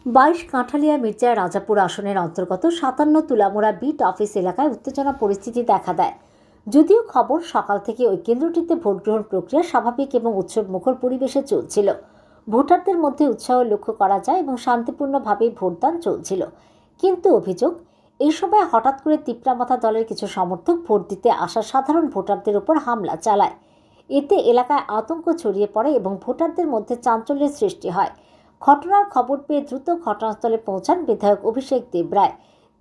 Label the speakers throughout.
Speaker 1: 22 কাঁঠালিয়া মির্জা রাজাপুর আসনের অন্তর্গত 57 তুলামোড়া bit office এলাকায় উত্তেজনা পরিস্থিতি দেখা দেয়। যদিও খবর সকাল থেকে ওই কেন্দ্রটিতে ভোট গ্রহণ প্রক্রিয়া স্বাভাবিক এবং উৎসব মুখর পরিবেশে চলছিল। ভোটারদের মধ্যে উৎসাহ লক্ষ্য করা যায় এবং শান্তিপূর্ণভাবেই ভোটদান চলছিল। কিন্তু অভিযোগ, এই সময় হঠাৎ করে তিপ্রামাথা দলের কিছু সমর্থক ভোট দিতে আসা সাধারণ ভোটারদের উপর হামলা চালায়। এতে এলাকায় আতঙ্ক ছড়িয়ে পড়ে এবং ভোটারদের মধ্যে চাঞ্চল্যের সৃষ্টি হয়। ঘটনার খবর পেয়ে দ্রুত ঘটনাস্থলে পৌঁছান বিধায়ক অভিষেক দেবরায়।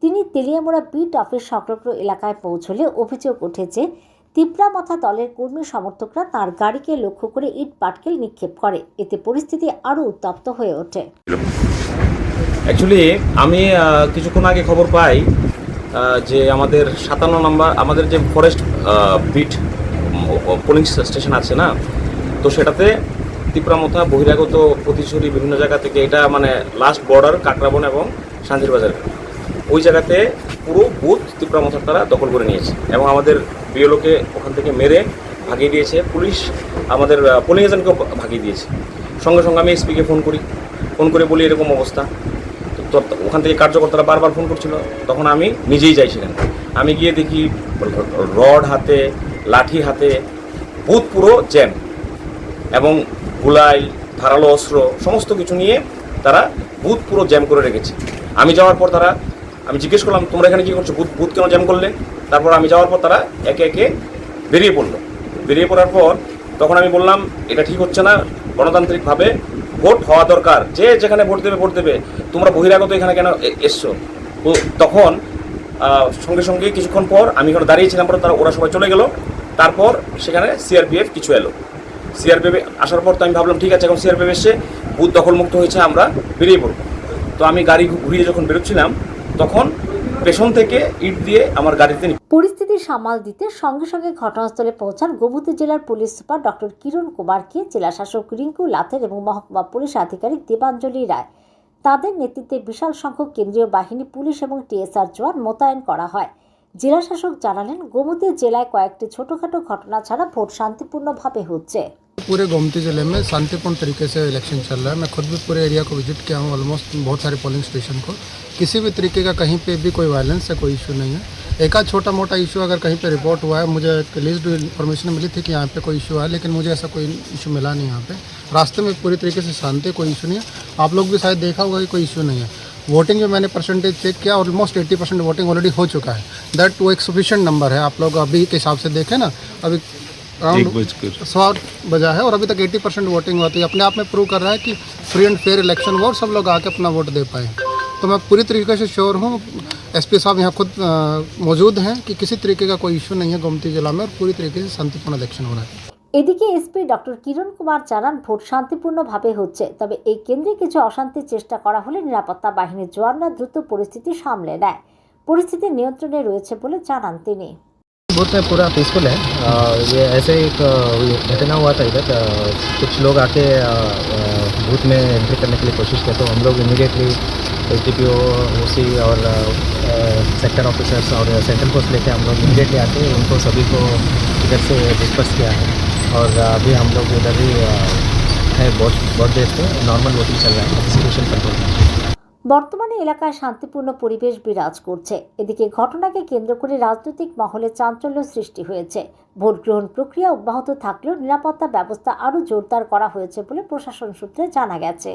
Speaker 1: তিনি তেলিয়ামোড়া বিট অফিস সংলগ্ন এলাকায় পৌঁছলে অভিযোগ উঠেছে তিপ্রামাথা দলের কর্মী সমর্থকরা তাঁর গাড়িকে লক্ষ্য করে ইট পাটকেল নিক্ষেপ করে। এতে পরিস্থিতি আরও উত্তপ্ত হয়ে ওঠে।
Speaker 2: অ্যাকচুয়ালি আমি কিছুক্ষণ আগে খবর পাই যে আমাদের 57 নম্বর আমাদের যে ফরেস্ট বিট পোলিং স্টেশন আছে না, তো সেটাতে তিপ্রামাথা বহিরাগত প্রতিচুরি বিভিন্ন জায়গা থেকে, এটা মানে লাস্ট বর্ডার কাকরাবন এবং শান্তিরবাজার, ওই জায়গাতে পুরো বুথ তিপ্রামাথার তারা দখল করে নিয়েছে এবং আমাদের বিএলওকে ওখান থেকে মেরে ভাগিয়ে দিয়েছে। পুলিশ আমাদের পোলিং এজেন্টকেও ভাগিয়ে দিয়েছে। সঙ্গে সঙ্গে আমি এসপিকে ফোন করে বলি এরকম অবস্থা। তো ওখান থেকে কার্যকর্তারা বারবার ফোন করছিল, তখন আমি নিজেই যাই সেখানে। আমি গিয়ে দেখি রড হাতে, লাঠি হাতে, বুথ পুরো জ্যাম এবং গুলাই, ধারালো অস্ত্র সমস্ত কিছু নিয়ে তারা বুথ পুরো জ্যাম করে রেখেছে। আমি যাওয়ার পর আমি জিজ্ঞেস করলাম, তোমরা এখানে কী করছো, বুথ কেন জ্যাম করলে? তারপর আমি যাওয়ার পর তারা একে একে বেরিয়ে পড়লো। বেরিয়ে পড়ার পর তখন আমি বললাম, এটা ঠিক হচ্ছে না, গণতান্ত্রিকভাবে ভোট হওয়া দরকার, যে যেখানে ভোট দেবে, তোমরা বহিরাগত এখানে কেন এসছো? তো তখন সঙ্গে সঙ্গে কিছুক্ষণ পর আমি এখানে দাঁড়িয়েছিলাম, পর ওরা সবাই চলে গেল। তারপর সেখানে সিআরপিএফ কিছু এলো। সিআরপিএফ আসার পর তো আমি ভাবলাম ঠিক আছে, এখন সিআরপিএফ এসে বুথ দখলমুক্ত হয়েছে, আমরা বেরিয়ে পড়ব। তো আমি গাড়ি ঘুরিয়ে যখন বেরোচ্ছিলাম, তখন পেছন থেকে ইট দিয়ে আমার গাড়িতে।
Speaker 1: পরিস্থিতি সামাল দিতে সঙ্গে সঙ্গে ঘটনাস্থলে পৌঁছান গোমতী জেলার পুলিশ সুপার ডক্টর কিরণ কুমারকে, জেলা শাসক রিঙ্কু লাথের এবং মহকুমা পুলিশ আধিকারিক দেবাঞ্জলি রায়। তাদের নেতৃত্বে বিশাল সংখ্যক কেন্দ্রীয় বাহিনী, পুলিশ এবং টিএসআর জওয়ান মোতায়েন করা হয়। জেলা শাসক জানালেন, গোমতী জেলায় কয়েকটি ছোটখাটো ঘটনা ছাড়া ভোট শান্তিপূর্ণভাবে হচ্ছে।
Speaker 3: पूरे गोमती ज़िले में शांतिपूर्ण तरीके से इलेक्शन चल रहा है। मैं खुद भी पूरे एरिया को विजिट किया हूँ, ऑलमोस्ट बहुत सारे पोलिंग स्टेशन को। किसी भी तरीके का कहीं पे भी कोई वायलेंस या कोई इशू नहीं है। एक आध छोटा मोटा इशू अगर कहीं पे रिपोर्ट हुआ है, मुझे लिस्ट इन्फॉर्मेशन मिली थी कि यहाँ पे कोई इशू है, लेकिन मुझे ऐसा कोई इशू मिला नहीं यहाँ पे। रास्ते में पूरी तरीके से शांति, कोई इशू नहीं है। आप लोग भी शायद देखा होगा कि कोई इशू नहीं है। वोटिंग में मैंने परसेंटेज चेक किया, ऑलमोस्ट 80% वोटिंग ऑलरेडी हो चुका है। दैट वो एक सफिशिएंट नंबर है। आप लोग अभी के हिसाब से देखें ना, अभी अराउंड 1:15 बजा है और अभी तक 80% वोटिंग होती है। अपने आप में प्रूव कर रहा है कि फ्री एंड फेयर इलेक्शन हुआ और सब लोग आके अपना वोट दे पाए। तो मैं पूरी तरीके से श्योर हूँ, एसपी साहब यहाँ खुद मौजूद हैं, कि किसी तरीके का कोई इशू नहीं है गोमती जिला में और पूरी तरीके से शांतिपूर्ण इलेक्शन हो रहा है।
Speaker 1: এদিকে এসপি ডক্টর কিরণ কুমার জানান, ভোট শান্তিপূর্ণভাবে হচ্ছে, তবে এই কেন্দ্রে কিছু অশান্তির চেষ্টা করা হলে নিরাপত্তা বাহিনীর জওয়ানরা দ্রুত পরিস্থিতি সামলে নেয়। পরিস্থিতি নিয়ন্ত্রণে রয়েছে বলে জানান তিনি।
Speaker 4: बूथ में पूरा पीसफुल है। ये ऐसे एक घटना हुआ था इधर, कुछ लोग आके बूथ में एंट्री करने के लिए कोशिश किया, तो हम लोग इमीडिएटली एसडीपीओ, ओसी और सेक्टर ऑफिसर्स और सेंट्रल फोर्स लेके हम लोग इमीडिएटली आके उनको सभी को इधर से डिस्पर्स किया है। और अभी हम लोग इधर ही है, बहुत देर से नॉर्मल वोटिंग चल रहा है, सिचुएशन कंट्रोल है।
Speaker 1: বর্তমানে এলাকায় শান্তিপূর্ণ পরিবেশ বিরাজ করছে। এদিকে ঘটনাকে কেন্দ্র করে রাজনৈতিক মহলে চাঞ্চল্য সৃষ্টি হয়েছে। ভোট গ্রহণ প্রক্রিয়া অব্যাহত থাকলেও নিরাপত্তা ব্যবস্থা আরও জোরদার করা হয়েছে বলে প্রশাসন সূত্রে জানা গেছে।